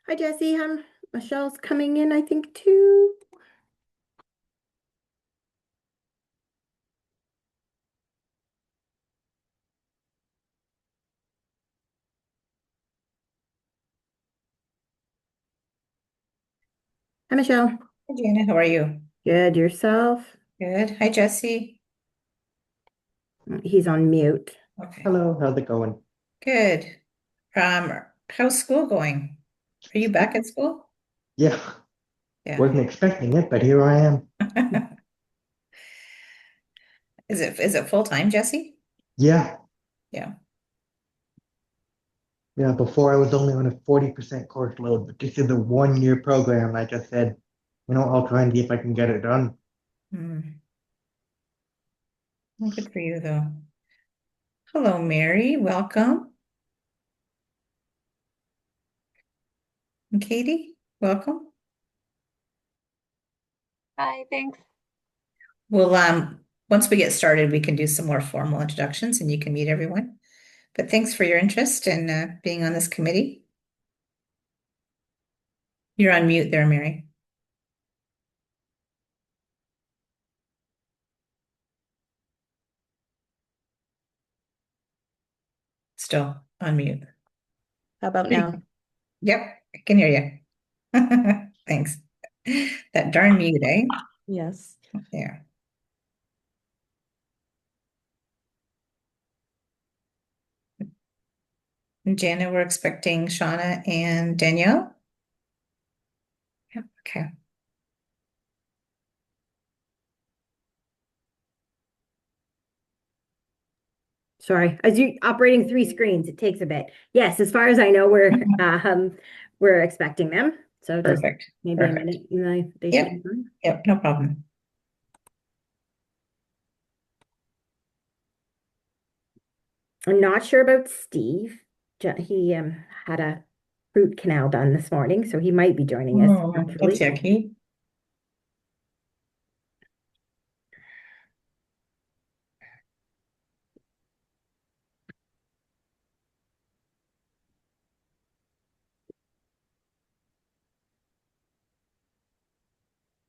Hi, Jesse. Michelle's coming in, I think, too. Hi, Michelle. Hi, Jana, how are you? Good. Yourself? Good. Hi, Jesse. He's on mute. Okay, Hello, how's it going? good. How's school going? Are you back at school? Yeah, Yeah. wasn't expecting it, but here I am. Is it full time, Jesse? Yeah, Yeah. yeah, before I was only on a 40% course load, but this is a 1 year program. Like I said, I'll try and see if I can get it done. Mm. Well, good for you, though. Hello, Mary. Welcome. And Katie, welcome. Hi, thanks. Well, once we get started, we can do some more formal introductions and you can meet everyone. But thanks for your interest in being on this committee. You're on mute there, Mary. Still on mute. How about now? Yep, I can hear you. Thanks. That darn mute, eh? Yes. There. And Jana, we're expecting Shauna and Danielle. Yep, okay. Sorry. As you operating three screens, it takes a bit. Yes, as far as I know, we're expecting them. So just Perfect. maybe a Perfect. minute, and they should Yep. be fine. Yep, no problem. I'm not sure about Steve. He had a root canal done this morning, so he might be joining us Oh, that's virtually. yucky.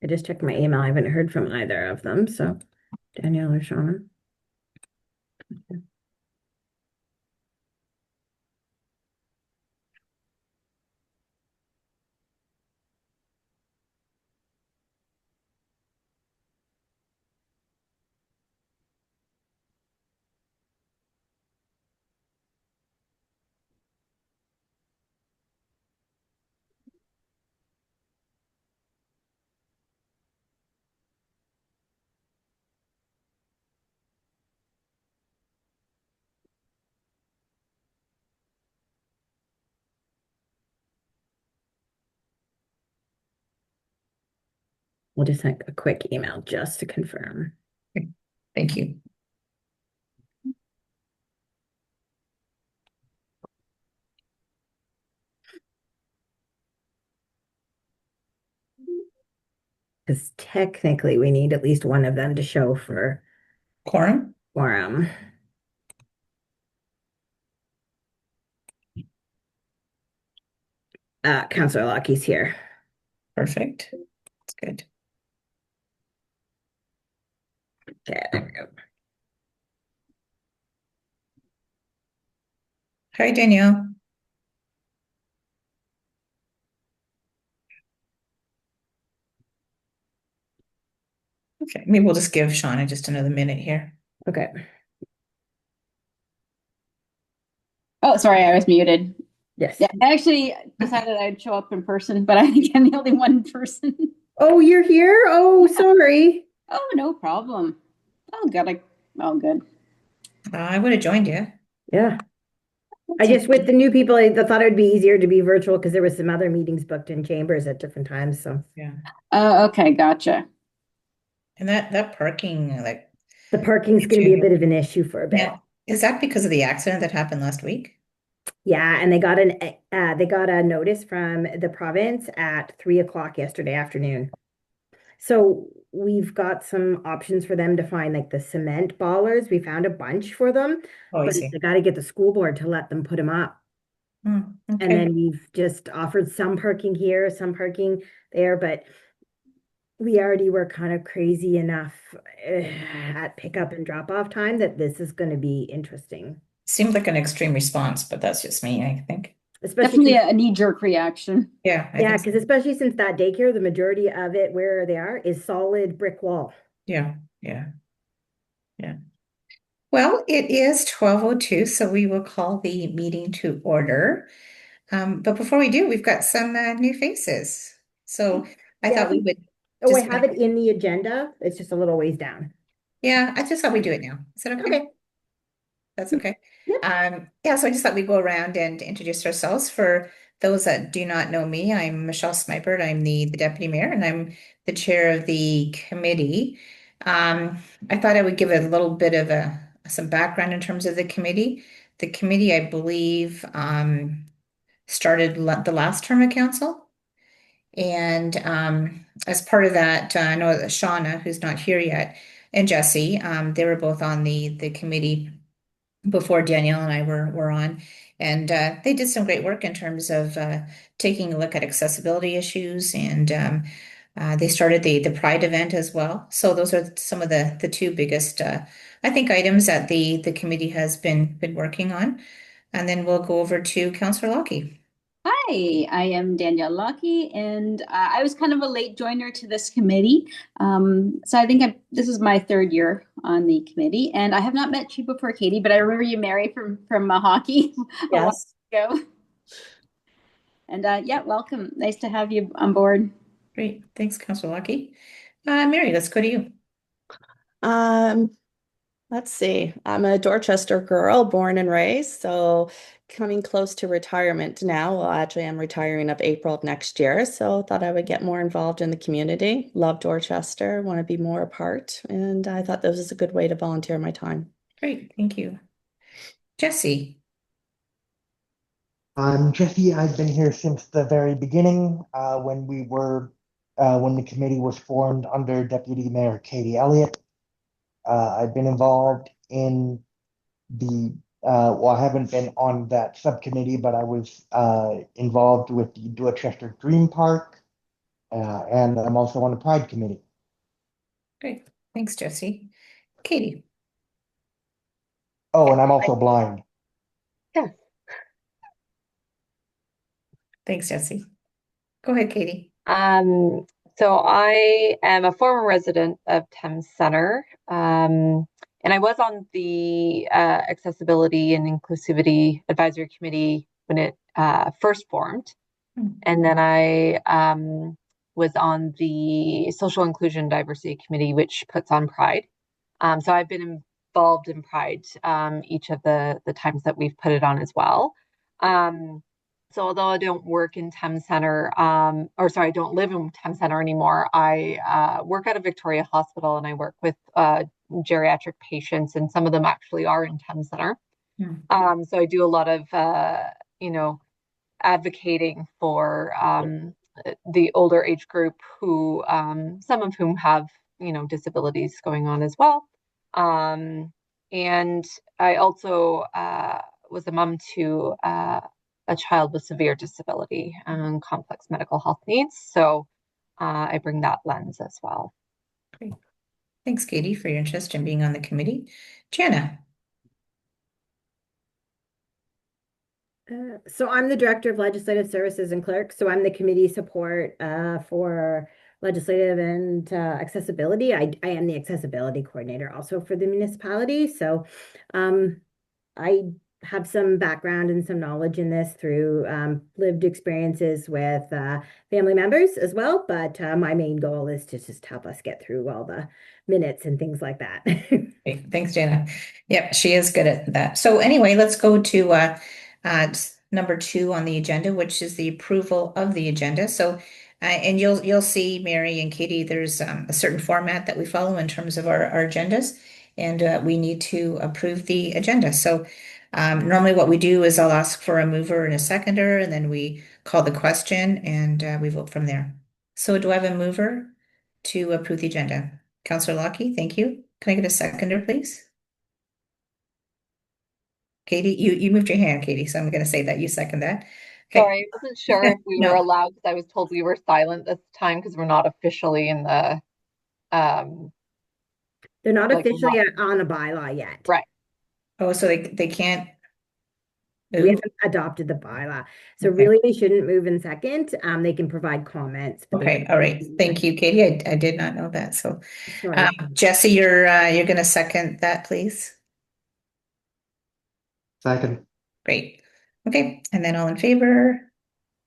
I just checked my email. I haven't heard from either of them. So Danielle or Shauna. We'll just send a quick email just to confirm. Thank you. Because technically we need at least one of them to show for Quorum? quorum. Councillor Lockie's here. Perfect. That's good. Okay, there we go. Hi, Danielle. Okay, maybe we'll just give Shauna just another minute here. Okay. Oh, sorry, I was muted. Yes. Yeah, I actually decided I'd show up in person, but I think I'm the only one person. Oh, you're here? Oh, sorry. Oh, no problem. Oh, good. All good. I would have joined you. Yeah. I just, with the new people, I thought it would be easier to be virtual because there was some other meetings booked in chambers at different times. So Yeah. Okay, gotcha. And that parking, like, the parking's going to be a bit of an issue for a bit. now, is that because of the accident that happened last week? Yeah, and they got a notice from the province at 3 o'clock yesterday afternoon. So we've got some options for them to find like the cement ballers. We found a bunch for them, Oh, I but see. they got to get the school board to let them put them up. And Okay. then we've just offered some parking here, some parking there, but we already were kind of crazy enough at pickup and drop off time that this is going to be interesting, Seemed like an extreme response, but that's just me, I think. especially Definitely since, a knee-jerk reaction. Yeah, I yeah, think so. because especially since that daycare, the majority of it where they are is solid brick wall. Yeah, yeah, yeah. Well, it is 12:02, so we will call the meeting to order. But before we do, we've got some new faces. So I Yeah, thought we would oh, I just, have it in the agenda. It's just a little ways down. yeah, I just thought we'd do it now. Is that okay? Okay. That's okay. Yep. Yeah, so I just thought we'd go around and introduce ourselves. For those that do not know me, I'm Michelle Smipert. I'm the deputy mayor and I'm the chair of the committee. I thought I would give a little bit of some background in terms of the committee. The committee, I believe, started the last term of council. And as part of that, I know that Shauna, who's not here yet, and Jesse, they were both on the committee before Danielle and I were on. And they did some great work in terms of taking a look at accessibility issues, and they started the Pride event as well. So those are some of the two biggest, I think, items that the committee has been working on. And then we'll go over to Councillor Lockie. Hi, I am Danielle Lockie, and I was kind of a late joiner to this committee. So I think this is my third year on the committee, and I have not met you before, Katie, but I remember you, Mary, from hockey a while Yes. ago. And yeah, welcome. Nice to have you on board. Great, thanks, Councillor Lockie. Mary, let's go to you. Um, let's see. I'm a Dorchester girl, born and raised, so coming close to retirement now. Well, actually, I'm retiring of April of next year, so thought I would get more involved in the community. Love Dorchester, want to be more a part, and I thought this was a good way to volunteer my time. Great, thank you. Jesse. I'm Jesse. I've been here since the very beginning, when the committee was formed under Deputy Mayor Katie Elliott. I've been involved in well, I haven't been on that subcommittee, but I was involved with the Dorchester Dream Park, and I'm also on the Pride Committee. Great, thanks, Jesse. Katie. Oh, and I'm also blind. Yeah. Thanks, Jesse. Go ahead, Katie. Um, so I am a former resident of Thames Center, and I was on the Accessibility and Inclusivity Advisory Committee when it first formed, and then I was on the Social Inclusion Diversity Committee, which puts on Pride. So I've been involved in Pride each of the times that we've put it on as well. So although I don't work in Thames Center, or sorry, I don't live in Thames Center anymore, I work at a Victoria hospital and I work with geriatric patients, and some of them actually are in Thames Center. So I do a lot of, advocating for the older age group who, some of whom have, disabilities going on as well. And I also was a mom to a child with severe disability and complex medical health needs. So I bring that lens as well. Great. Thanks, Katie, for your interest in being on the committee. Jana. So I'm the Director of Legislative Services and Clerk. So I'm the committee support for legislative and accessibility. I am the accessibility coordinator also for the municipality. So I have some background and some knowledge in this through lived experiences with family members as well. But my main goal is to just help us get through all the minutes and things like that. Great. Thanks, Jana. Yep, she is good at that. So anyway, let's go to number 2 on the agenda, which is the approval of the agenda. So, and you'll see, Mary and Katie, there's a certain format that we follow in terms of our agendas, and we need to approve the agenda. So normally what we do is I'll ask for a mover and a seconder, and then we call the question and we vote from there. So do I have a mover to approve the agenda? Councillor Lockie, thank you. Can I get a seconder, please? Katie, you moved your hand, Katie, so I'm going to say that you second that. Okay. Sorry, I wasn't sure if we were No, allowed because I was told we were silent this time because we're not officially in the um They're not like we're officially not on a bylaw yet. right. oh, so they can't We move? haven't adopted the bylaw. So Okay. really they shouldn't move in second. They can provide comments, but they Okay, all right. Thank you, Katie. I did not know that. So, sorry. Jesse, you're going to second that, please. Second. Great. Okay, and then all in favor,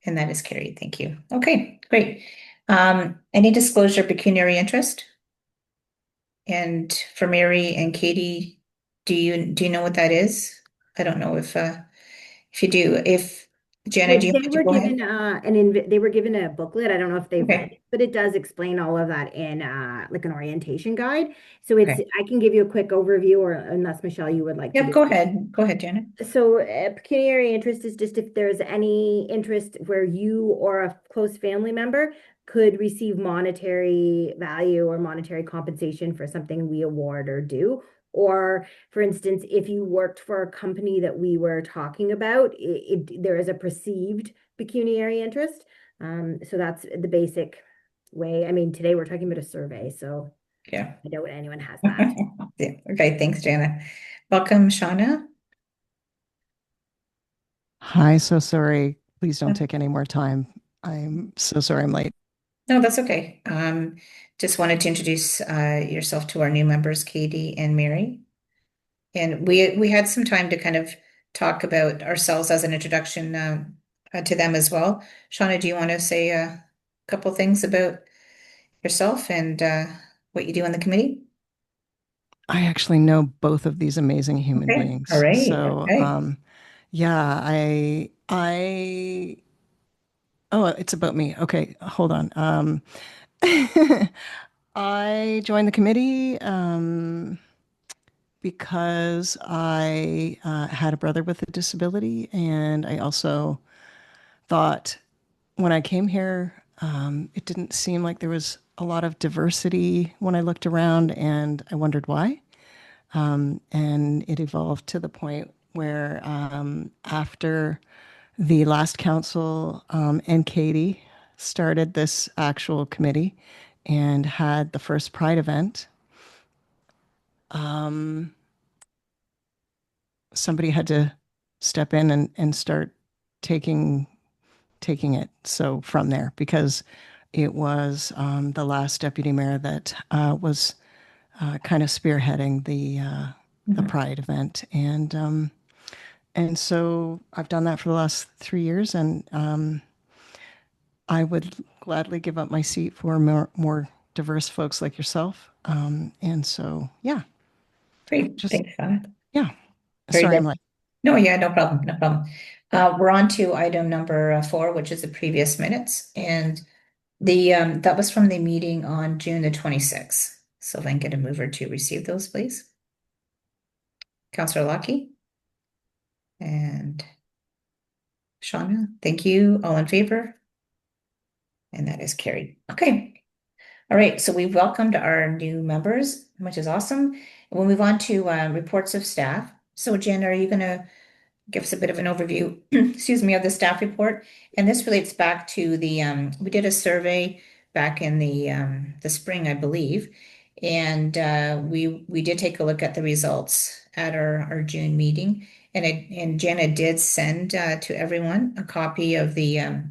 and that is carried. Thank you. Okay, great. Any disclosure of pecuniary interest? And for Mary and Katie, do you know what that is? I don't know if you do. If Jenna, do you They want to were go ahead? given they were given a booklet. I don't know if they've read Okay, it, but it does explain all of that in like an orientation guide. So it's okay. I can give you a quick overview, or unless Michelle you would like to Yep, do. go ahead. Go ahead, Jenna. So, pecuniary interest is just if there's any interest where you or a close family member could receive monetary value or monetary compensation for something we award or do. Or, for instance, if you worked for a company that we were talking about, there is a perceived pecuniary interest. So that's the basic way. I mean, today we're talking about a survey, so Yeah. I doubt anyone has that. Yeah. Okay, thanks, Jana. Welcome, Shauna. Hi, so sorry. Please don't take any more time. I'm so sorry I'm late. No, that's okay. Just wanted to introduce yourself to our new members, Katie and Mary. And we had some time to kind of talk about ourselves as an introduction to them as well. Shauna, do you want to say a couple things about yourself and what you do on the committee? I actually know both of these amazing human Okay, all beings. right, So, okay. yeah, oh, it's about me. Okay, hold on. I joined the committee because I had a brother with a disability, and I also thought when I came here, it didn't seem like there was a lot of diversity when I looked around, and I wondered why. And it evolved to the point where after the last council and Katie started this actual committee and had the first Pride event, somebody had to step in and start taking taking it. So from there, because it was the last deputy mayor that was kind of spearheading the Mhm. Pride event, and so I've done that for the last 3 years, and I would gladly give up my seat for more diverse folks like yourself. And so, yeah, Great, just thanks, Shauna. yeah. Very Sorry, I'm good. like, No, yeah, no problem, no problem. We're on to item number 4, which is the previous minutes, and that was from the meeting on June the 26th. So if I can get a mover to receive those, please. Councillor Lockie and Shauna, thank you. All in favor? And that is carried. Okay. All right. So we've welcomed our new members, which is awesome. We'll move on to reports of staff. So Jen, are you going to give us a bit of an overview, excuse me, of the staff report? And this relates back to we did a survey back in the spring, I believe. And we did take a look at the results at our June meeting. And Jenna did send to everyone a copy of the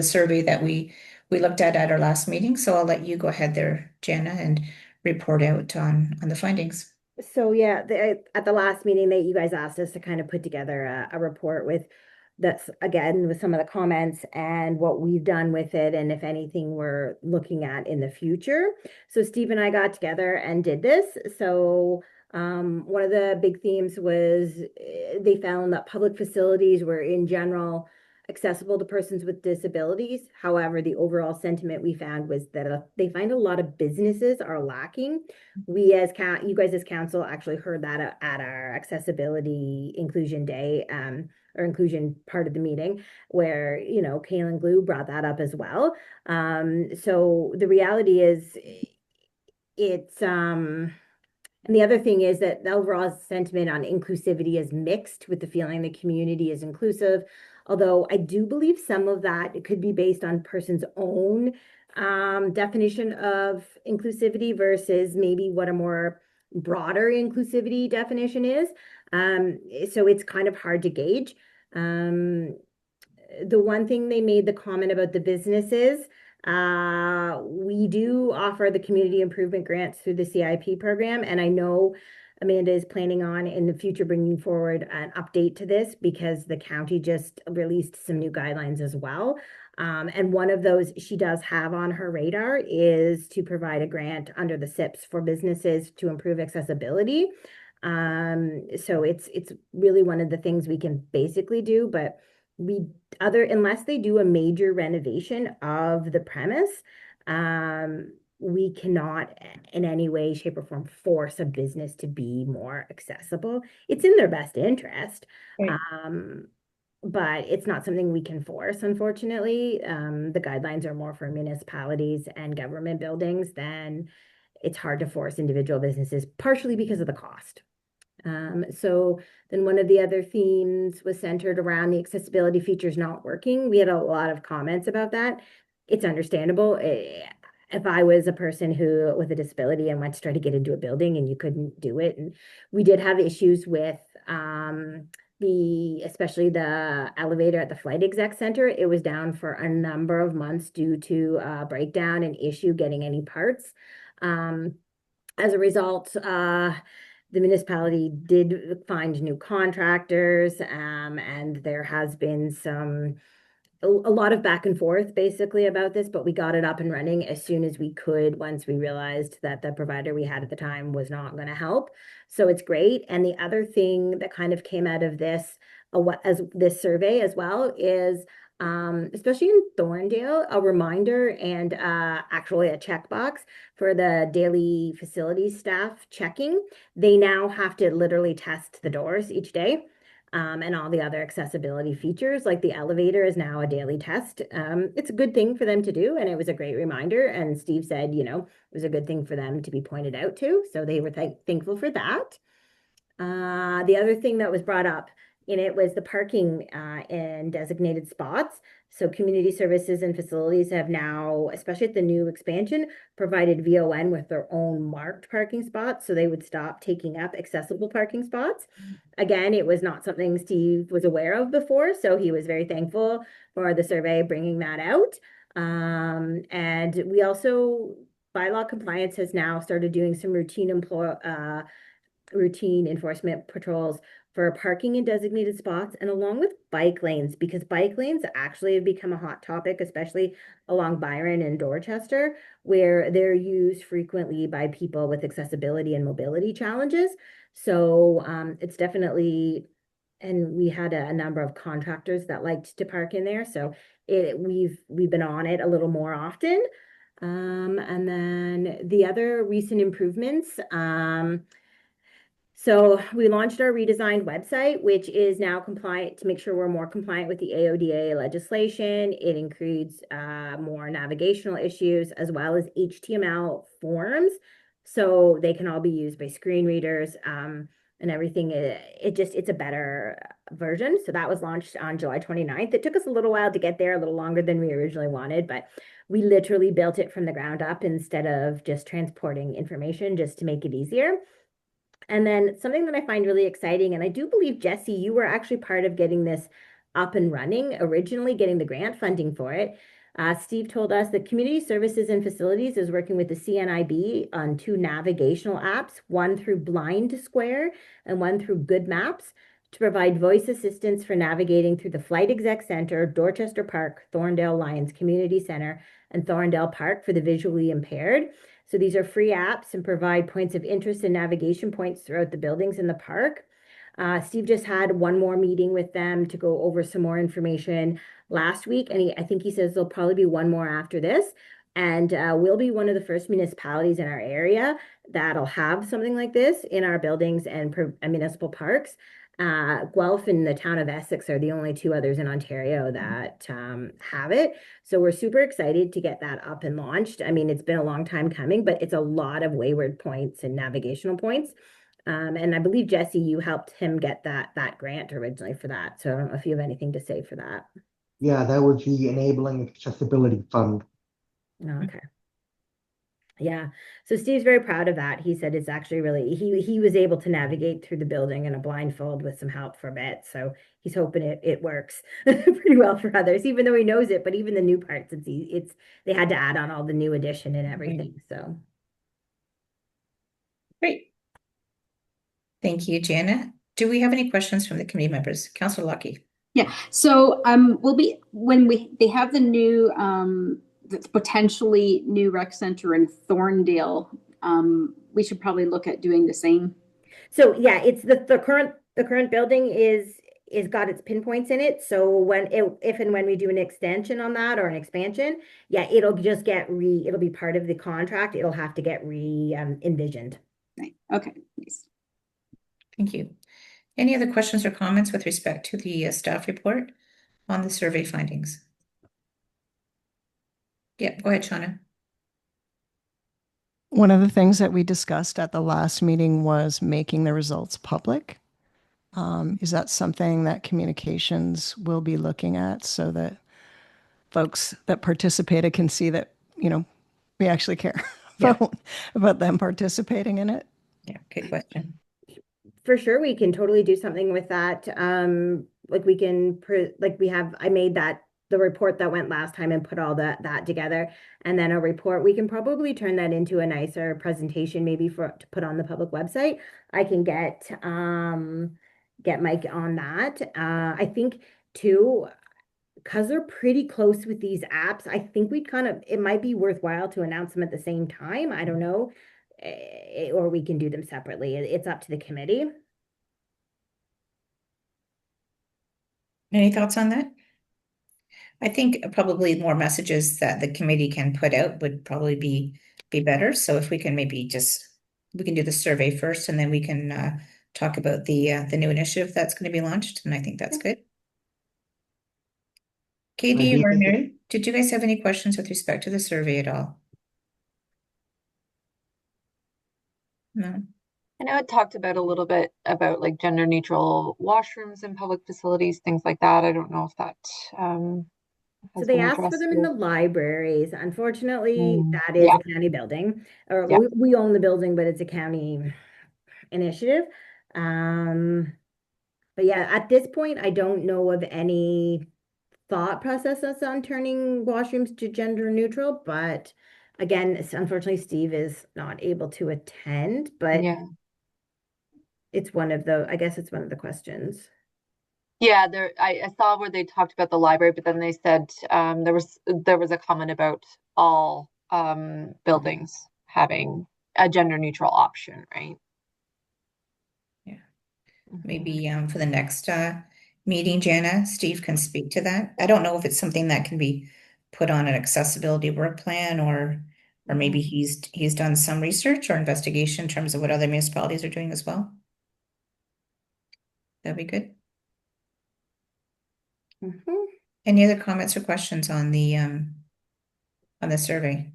survey that we looked at our last meeting. So I'll let you go ahead there, Jenna, and report out on the findings. So yeah, at the last meeting that you guys asked us to kind of put together a report with that's again with some of the comments and what we've done with it and if anything we're looking at in the future. So Steve and I got together and did this. So one of the big themes was they found that public facilities were in general accessible to persons with disabilities. However, the overall sentiment we found was that they find a lot of businesses are lacking. We as you guys as council actually heard that at our accessibility inclusion day or inclusion part of the meeting where Kaylin Glue brought that up as well. So the reality is it's And the other thing is that the overall sentiment on inclusivity is mixed with the feeling the community is inclusive. Although I do believe some of that it could be based on person's own definition of inclusivity versus maybe what a more broader inclusivity definition is. So it's kind of hard to gauge. Um, the one thing they made the comment about the businesses, we do offer the community improvement grants through the CIP program, and I know Amanda is planning on in the future bringing forward an update to this because the county just released some new guidelines as well. And one of those she does have on her radar is to provide a grant under the SIPs for businesses to improve accessibility. So it's really one of the things we can basically do, but we unless they do a major renovation of the premise, we cannot in any way, shape, or form force a business to be more accessible. It's in their best interest. Right. But it's not something we can force, unfortunately. The guidelines are more for municipalities and government buildings than it's hard to force individual businesses, partially because of the cost. So then one of the other themes was centered around the accessibility features not working. We had a lot of comments about that. It's understandable. If I was a person who with a disability and went to try to get into a building and you couldn't do it, and we did have issues with especially the elevator at the Flight Exec Center. It was down for a number of months due to breakdown and issue getting any parts. As a result, the municipality did find new contractors, and there has been a lot of back and forth basically about this, but we got it up and running as soon as we could once we realized that the provider we had at the time was not going to help. So it's great. And the other thing that kind of came out of this, as this survey as well, is especially in Thorndale, a reminder and actually a checkbox for the daily facilities staff checking. They now have to literally test the doors each day. And all the other accessibility features, like the elevator is now a daily test. It's a good thing for them to do, and it was a great reminder. And Steve said, it was a good thing for them to be pointed out to. So they were thankful for that. The other thing that was brought up in it was the parking in designated spots. So community services and facilities have now, especially at the new expansion, provided VON with their own marked parking spots. So they would stop taking up accessible parking spots. Again, it was not something Steve was aware of before. So he was very thankful for the survey bringing that out. And we also, bylaw compliance has now started doing some routine enforcement patrols for parking in designated spots and along with bike lanes, because bike lanes actually have become a hot topic, especially along Byron and Dorchester, where they're used frequently by people with accessibility and mobility challenges. So it's definitely, and we had a number of contractors that liked to park in there. So we've been on it a little more often. And then the other recent improvements, so we launched our redesigned website, which is now compliant to make sure we're more compliant with the AODA legislation. It includes more navigational issues as well as HTML forms. So they can all be used by screen readers and everything. It's a better version. So that was launched on July 29th. It took us a little while to get there, a little longer than we originally wanted, but we literally built it from the ground up instead of just transporting information just to make it easier. And then something that I find really exciting, and I do believe, Jesse, you were actually part of getting this up and running, originally getting the grant funding for it. Steve told us that Community Services and Facilities is working with the CNIB on 2 navigational apps, one through Blind Square and one through Good Maps, to provide voice assistance for navigating through the Flight Exec Center, Dorchester Park, Thorndale Lions Community Center, and Thorndale Park for the visually impaired. So these are free apps and provide points of interest and navigation points throughout the buildings in the park. Steve just had one more meeting with them to go over some more information last week, and I think he says there'll probably be one more after this. And we'll be one of the first municipalities in our area that'll have something like this in our buildings and municipal parks. Guelph and the town of Essex are the only two others in Ontario that have it. So we're super excited to get that up and launched. I mean, it's been a long time coming, but it's a lot of wayward points and navigational points. And I believe Jesse, you helped him get that grant originally for that. So I don't know if you have anything to say for that. Yeah, that was the Enabling Accessibility Fund. Okay. Yeah. So Steve's very proud of that. He said it's actually really he was able to navigate through the building in a blindfold with some help for a bit. So he's hoping it works pretty well for others, even though he knows it. But even the new parts, it's they had to add on all the new addition and everything. So Great. Thank you, Janet. Do we have any questions from the committee members? Councillor Lucky. Yeah, so we'll be when they have the new the potentially new rec center in Thorndale, we should probably look at doing the same. so yeah, it's the current building is got its pinpoints in it. So if and when we do an extension on that or an expansion, yeah, it'll just it'll be part of the contract. It'll have to get envisioned. Right. Okay, nice. Thank you. Any other questions or comments with respect to the staff report on the survey findings? Yeah, go ahead, Shauna. One of the things that we discussed at the last meeting was making the results public. Is that something that communications will be looking at so that folks that participated can see that, we actually care Yeah. about them participating in it? Yeah, good question. For sure, we can totally do something with that. Like we can, I made the report that went last time and put all that together, and then a report. We can probably turn that into a nicer presentation, maybe to put on the public website. I can get Mike on that. I think too, because they're pretty close with these apps, I think it might be worthwhile to announce them at the same time. I don't know. Or we can do them separately. It's up to the committee. Any thoughts on that? I think probably more messages that the committee can put out would probably be better. So if we can maybe we can do the survey first, and then we can talk about the new initiative that's going to be launched, and I think that's good. Katie or Mary, did you guys have any questions with respect to the survey at all? No. I know it talked about a little bit about like gender neutral washrooms in public facilities, things like that. I don't know if that So has they been asked for addressed them in the here. libraries. Unfortunately, that is Yeah, a county building, or yeah. we own the building, but it's a county initiative. Um, but yeah, at this point, I don't know of any thought processes on turning washrooms to gender neutral, but again, unfortunately, Steve is not able to attend, but Yeah. I guess it's one of the questions. Yeah, I saw where they talked about the library, but then they said there was a comment about all buildings having a gender neutral option, right? Yeah. Maybe for the next meeting, Jana, Steve can speak to that. I don't know if it's something that can be put on an accessibility work plan, or maybe he's done some research or investigation in terms of what other municipalities are doing as well. That'd be good. Any other comments or questions on the survey?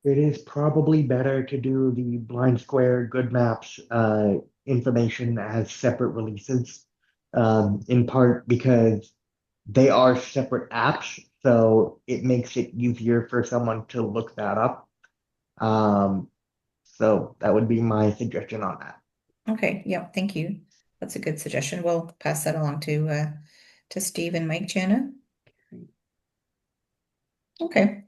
It is probably better to do the Blind Square Good Maps information as separate releases, in part because they are separate apps, so it makes it easier for someone to look that up. So that would be my suggestion on that. Okay, yeah, thank you. That's a good suggestion. We'll pass that along to Steve and Mike, Jana. Okay.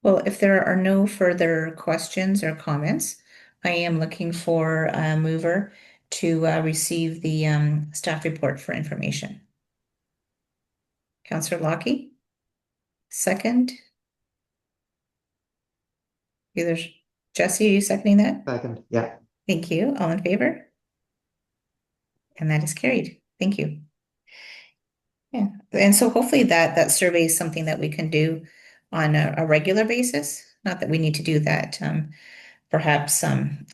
Well, if there are no further questions or comments, I am looking for a mover to receive the staff report for information. Councillor Lockie, second. Either Jesse, are you seconding that? Second, yeah. Thank you. All in favor? And that is carried. Thank you. Yeah, and so hopefully that survey is something that we can do on a regular basis. Not that we need to do that perhaps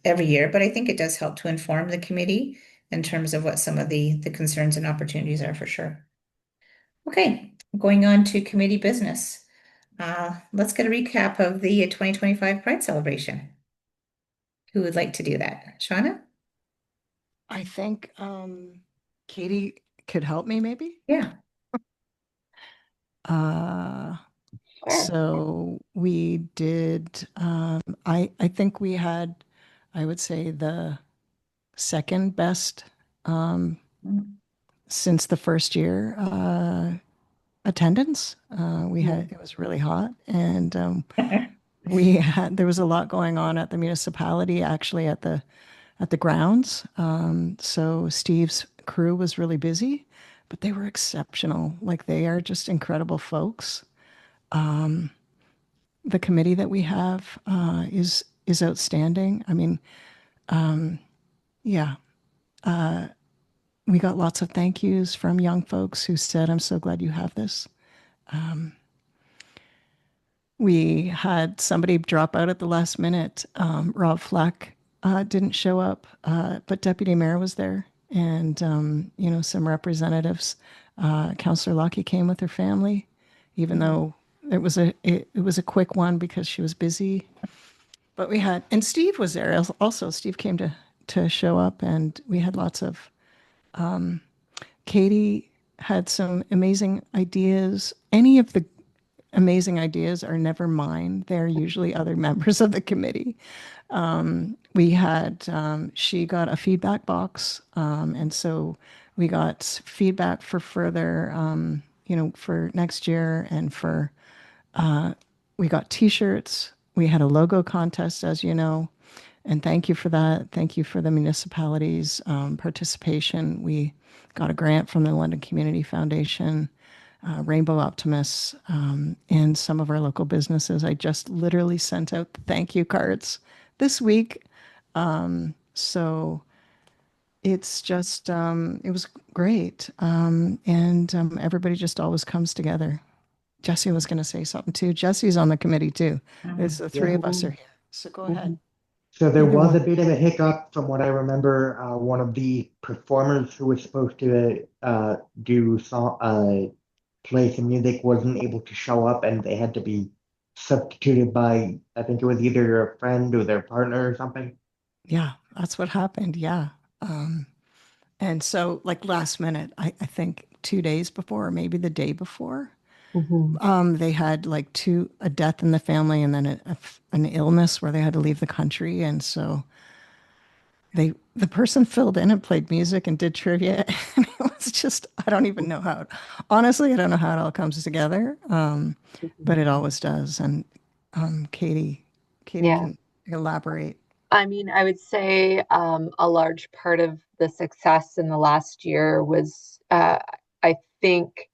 every year, but I think it does help to inform the committee in terms of what some of the concerns and opportunities are for sure. Okay, going on to committee business. Let's get a recap of the 2025 Pride celebration. Who would like to do that? Shauna? I think Katie could help me maybe. Yeah. Uh, Sure. so we did, I think we had, I would say the second best Mm. since the first year attendance. We Yeah. had, it was really hot and we had, there was a lot going on at the municipality, actually at the grounds. So Steve's crew was really busy, but they were exceptional. Like they are just incredible folks. The committee that we have is outstanding. I mean, yeah, we got lots of thank yous from young folks who said, "I'm so glad you have this." We had somebody drop out at the last minute. Rob Fleck didn't show up, but Deputy Mayor was there, and you know, some representatives. Councillor Lockie came with her family, even though it was a quick one because she was busy. But we had, and Steve was there also. Steve came to show up, and we had lots of. Katie had some amazing ideas. Any of the amazing ideas are never mine. They're usually other members of the committee. We had, she got a feedback box. And so we got feedback for further, you know, for next year and for, we got t-shirts. We had a logo contest, as you know. And thank you for that. Thank you for the municipality's participation. We got a grant from the London Community Foundation, Rainbow Optimists, and some of our local businesses. I just literally sent out the thank you cards this week. So it's just, it was great. And everybody just always comes together. Jesse was going to say something too. Jesse's on the committee too. It's the three of us are here. So go ahead. So there Either was a one. bit of a hiccup from what I remember. One of the performers who was supposed to do song, play some music wasn't able to show up, and they had to be substituted by, I think it was either a friend or their partner or something. Yeah, that's what happened. Yeah. Um, and so, like last minute, I think 2 days before, or maybe the day before, Mhm. they had like a death in the family and then an illness where they had to leave the country. And so the person filled in and played music and did trivia. And it was just, I don't even know how, honestly, I don't know how it all comes together. But it always does. And Katie Yeah. can elaborate. I mean, I would say a large part of the success in the last year was, I think,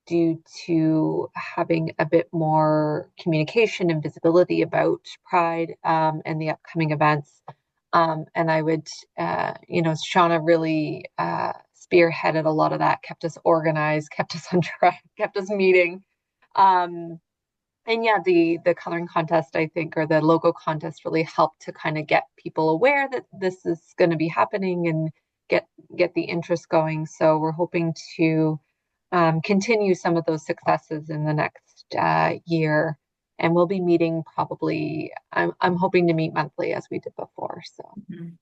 due to having a bit more communication and visibility about Pride and the upcoming events. And I would, you know, Shauna really spearheaded a lot of that, kept us organized, kept us on track, kept us meeting. Um, and yeah, the coloring contest, I think, or the logo contest really helped to kind of get people aware that this is going to be happening and get get the interest going. So we're hoping to continue some of those successes in the next year. And we'll be meeting probably, I'm hoping to meet monthly as we did before. So Mhm.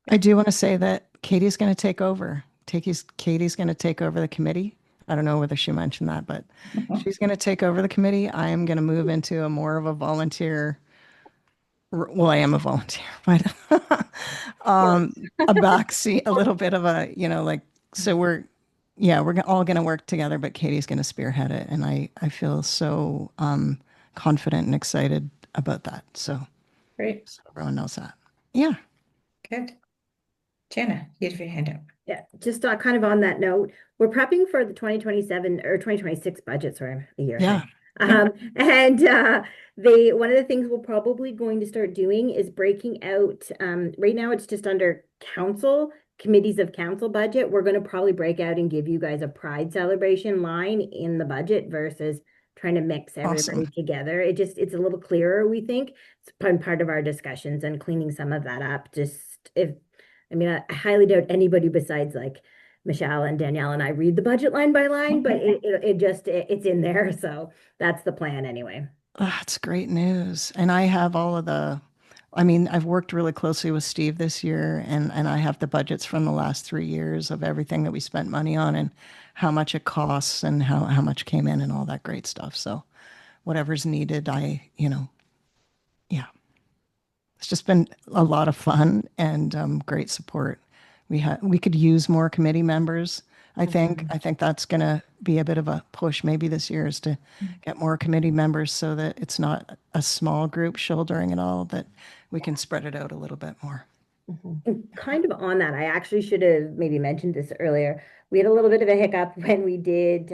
I do want to say that Katie's going to take over. Katie's going to take over the committee. I don't know whether she mentioned that, but she's going to take over the committee. I am going to move into a more of a volunteer. Well, I am a volunteer, but a backseat, a little bit of a, you know, like, so yeah, we're all going to work together, but Katie's going to spearhead it. And I feel so confident and excited about that. Great, So everyone knows that. Yeah. good. Jana, you have your hand up. Yeah, just kind of on that note, we're prepping for the 2027 or 2026 budget, sorry, I'm a year Yeah. ahead. And they one of the things we're probably going to start doing is breaking out, right now it's just under council, committees of council budget. We're going to probably break out and give you guys a pride celebration line in the budget versus trying to mix everybody Awesome. together. It's a little clearer, we think. It's part of our discussions and cleaning some of that up. Just if I mean, I highly doubt anybody besides like Michelle and Danielle and I read the budget line by line, but it's in there. So that's the plan anyway. That's great news. And I have all of I mean, I've worked really closely with Steve this year, and I have the budgets from the last 3 years of everything that we spent money on and how much it costs and how much came in and all that great stuff. So whatever's needed, yeah, it's just been a lot of fun and great support. We could use more committee members. I think that's going to be a bit of a push maybe this year is to get more committee members so that it's not a small group shouldering it all, that we can spread it out a little bit more. Mhm. And kind of on that, I actually should have maybe mentioned this earlier. We had a little bit of a hiccup when we did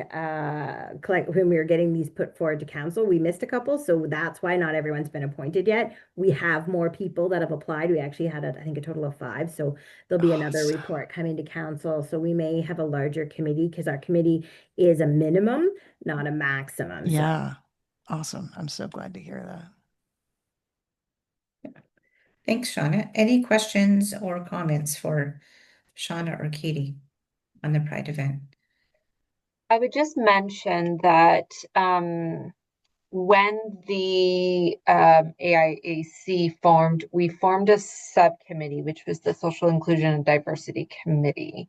collect when we were getting these put forward to council. We missed a couple, so that's why not everyone's been appointed yet. We have more people that have applied. We actually had, I think, a total of 5. So there'll be another Awesome. report coming to council. So we may have a larger committee because our committee is a minimum, not a maximum. So Yeah, awesome. I'm so glad to hear that. Thanks, Shauna. Any questions or comments for Shauna or Katie on the Pride event? I would just mention that when the AIAC formed, we formed a subcommittee, which was the Social Inclusion and Diversity Committee.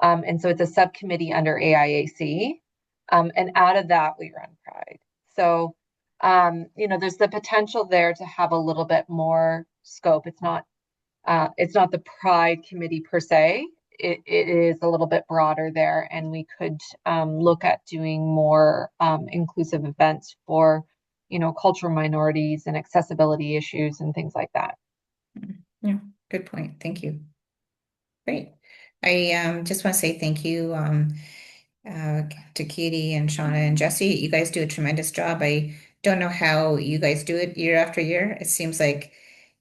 And so it's a subcommittee under AIAC. And out of that, we run Pride. So, there's the potential there to have a little bit more scope. It's not the Pride Committee per se. It is a little bit broader there, and we could look at doing more inclusive events for, cultural minorities and accessibility issues and things like that. Yeah, good point. Thank you. Great. I just want to say thank you to Katie and Shauna and Jesse. You guys do a tremendous job. I don't know how you guys do it year after year. It seems like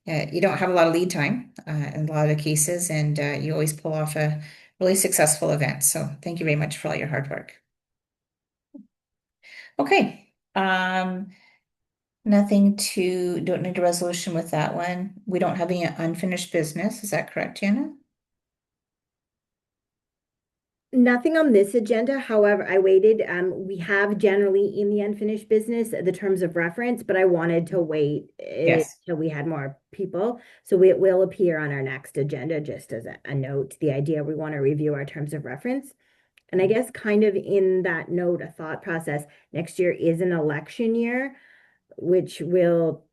you don't have a lot of lead time in a lot of cases, and you always pull off a really successful event. So thank you very much for all your hard work. Okay. Don't need a resolution with that one. We don't have any unfinished business. Is that correct, Jana? nothing on this agenda. However, I waited. We have generally in the unfinished business the terms of reference, but I wanted to wait Yes. till we had more people. So it will appear on our next agenda, just as a note. The idea we want to review our terms of reference. And I guess kind of in that note, a thought process, next year is an election year, which will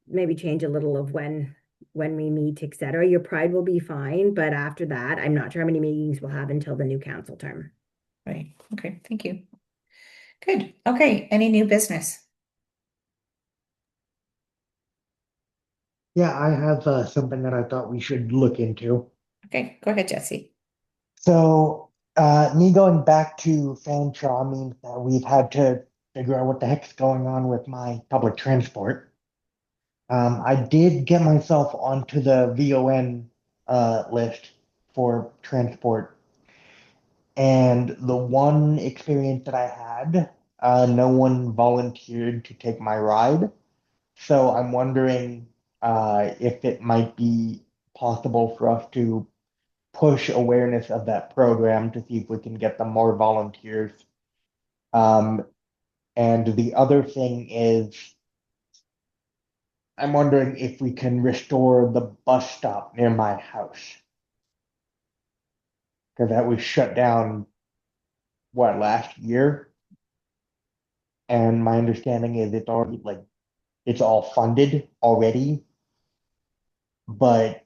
maybe change a little of when we meet, etc. Your pride will be fine, but after that, I'm not sure how many meetings we'll have until the new council term. Right. Okay. Thank you. Good. Okay. Any new business? Yeah, I have something that I thought we should look into. Okay. Go ahead, Jesse. So, me going back to Fanshawe means that we've had to figure out what the heck's going on with my public transport. I did get myself onto the VON list for transport, and the one experience that I had, no one volunteered to take my ride. So I'm wondering if it might be possible for us to push awareness of that program to see if we can get them more volunteers. Um, and the other thing is, I'm wondering if we can restore the bus stop near my house because that was shut down, what, last year? And my understanding is it's already like it's all funded already, but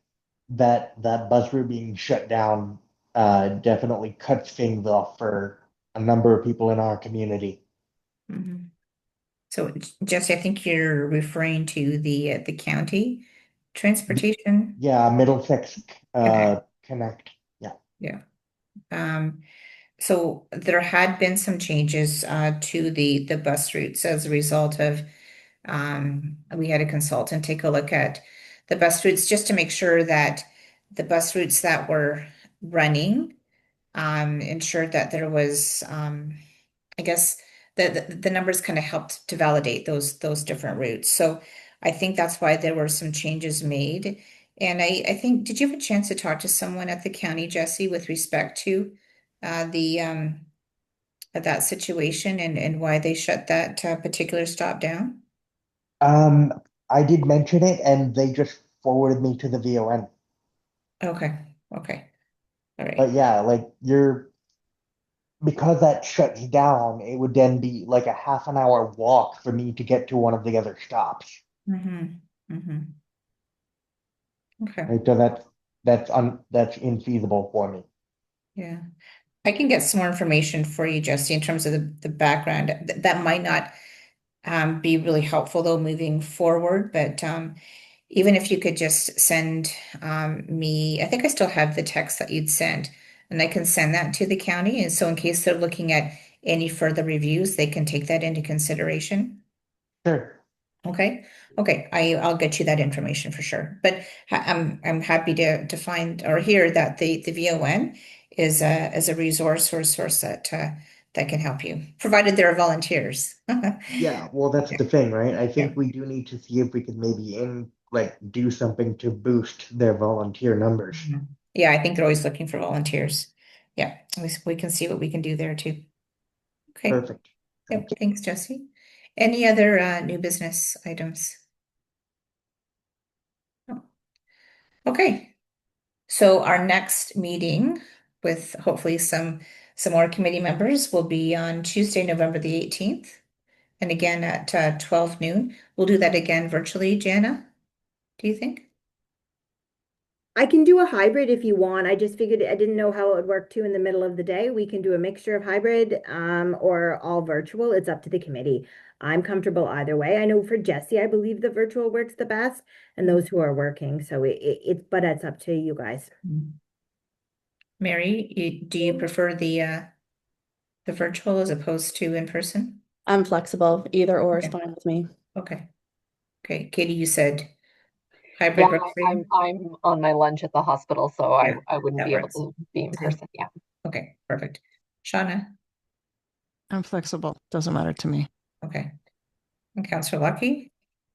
that bus route being shut down definitely cuts things off for a number of people in our community. Mhm. So, Jesse, I think you're referring to the county transportation. Yeah, Middlesex Okay. Connect. Yeah. Yeah. Um, so there had been some changes to the bus routes as a result of we had a consultant take a look at the bus routes just to make sure that the bus routes that were running ensured that there was I guess the numbers kind of helped to validate those different routes. So I think that's why there were some changes made And I think, did you have a chance to talk to someone at the county, Jesse, with respect to the that situation and why they shut that particular stop down? Um, I did mention it and they just forwarded me to the VON. Okay, okay, all But right. yeah, like because that shuts down, it would then be like a half an hour walk for me to get to one of the other stops. Mm-hmm. Mm-hmm. Okay, Right? So that's infeasible for me. yeah. I can get some more information for you, Jesse, in terms of the background. That might not be really helpful though moving forward, but even if you could just send me, I think I still have the text that you'd sent, and I can send that to the county. And so in case they're looking at any further reviews, they can take that into consideration. Sure. Okay. Okay. I'll get you that information for sure. But I'm happy to find or hear that the VON is a resource or a source that that can help you, provided there are volunteers. Yeah, well, that's the thing, right? I Yeah. think we do need to see if we could maybe do something to boost their volunteer numbers. Mhm. Yeah, I think they're always looking for volunteers. Yeah, we can see what we can do there too. Okay. Perfect. Yep. Thanks, Jesse. Any other new business items? No. Okay. So our next meeting with hopefully some more committee members will be on Tuesday, November the 18th. And again at 12 noon. We'll do that again virtually, Jana, do you think? I can do a hybrid if you want. I just figured I didn't know how it would work too in the middle of the day. We can do a mixture of hybrid, or all virtual. It's up to the committee. I'm comfortable either way. I know for Jesse, I believe the virtual works the best, and those who are working. So but it's up to you guys. Mary, do you prefer the virtual as opposed to in person? I'm flexible. Either or is Okay. fine with me. Okay. Okay. Katie, you said hybrid Yeah, works for you? I'm on my lunch at the hospital, so Yeah, I wouldn't that be able works. to be in Same. person. Yeah. Okay, perfect. Shauna, I'm flexible. Doesn't matter to me. okay. And Counselor Lucky?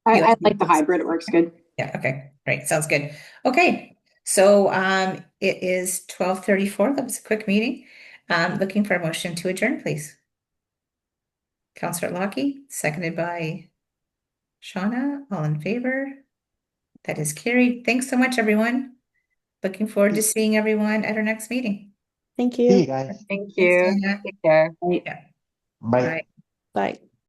You like I to be like the flexible? hybrid. It works good. Yeah, okay, great. Sounds good. Okay, so it is 12:34. That was a quick meeting. Looking for a motion to adjourn, please. Counselor Lucky, seconded by Shauna. All in favor? That is carried. Thanks so much, everyone. Looking forward to seeing everyone at our next meeting. Thank See you. you guys. Thank Thanks, you. Dana. Take care. Right. Yeah, Bye. bye. Bye.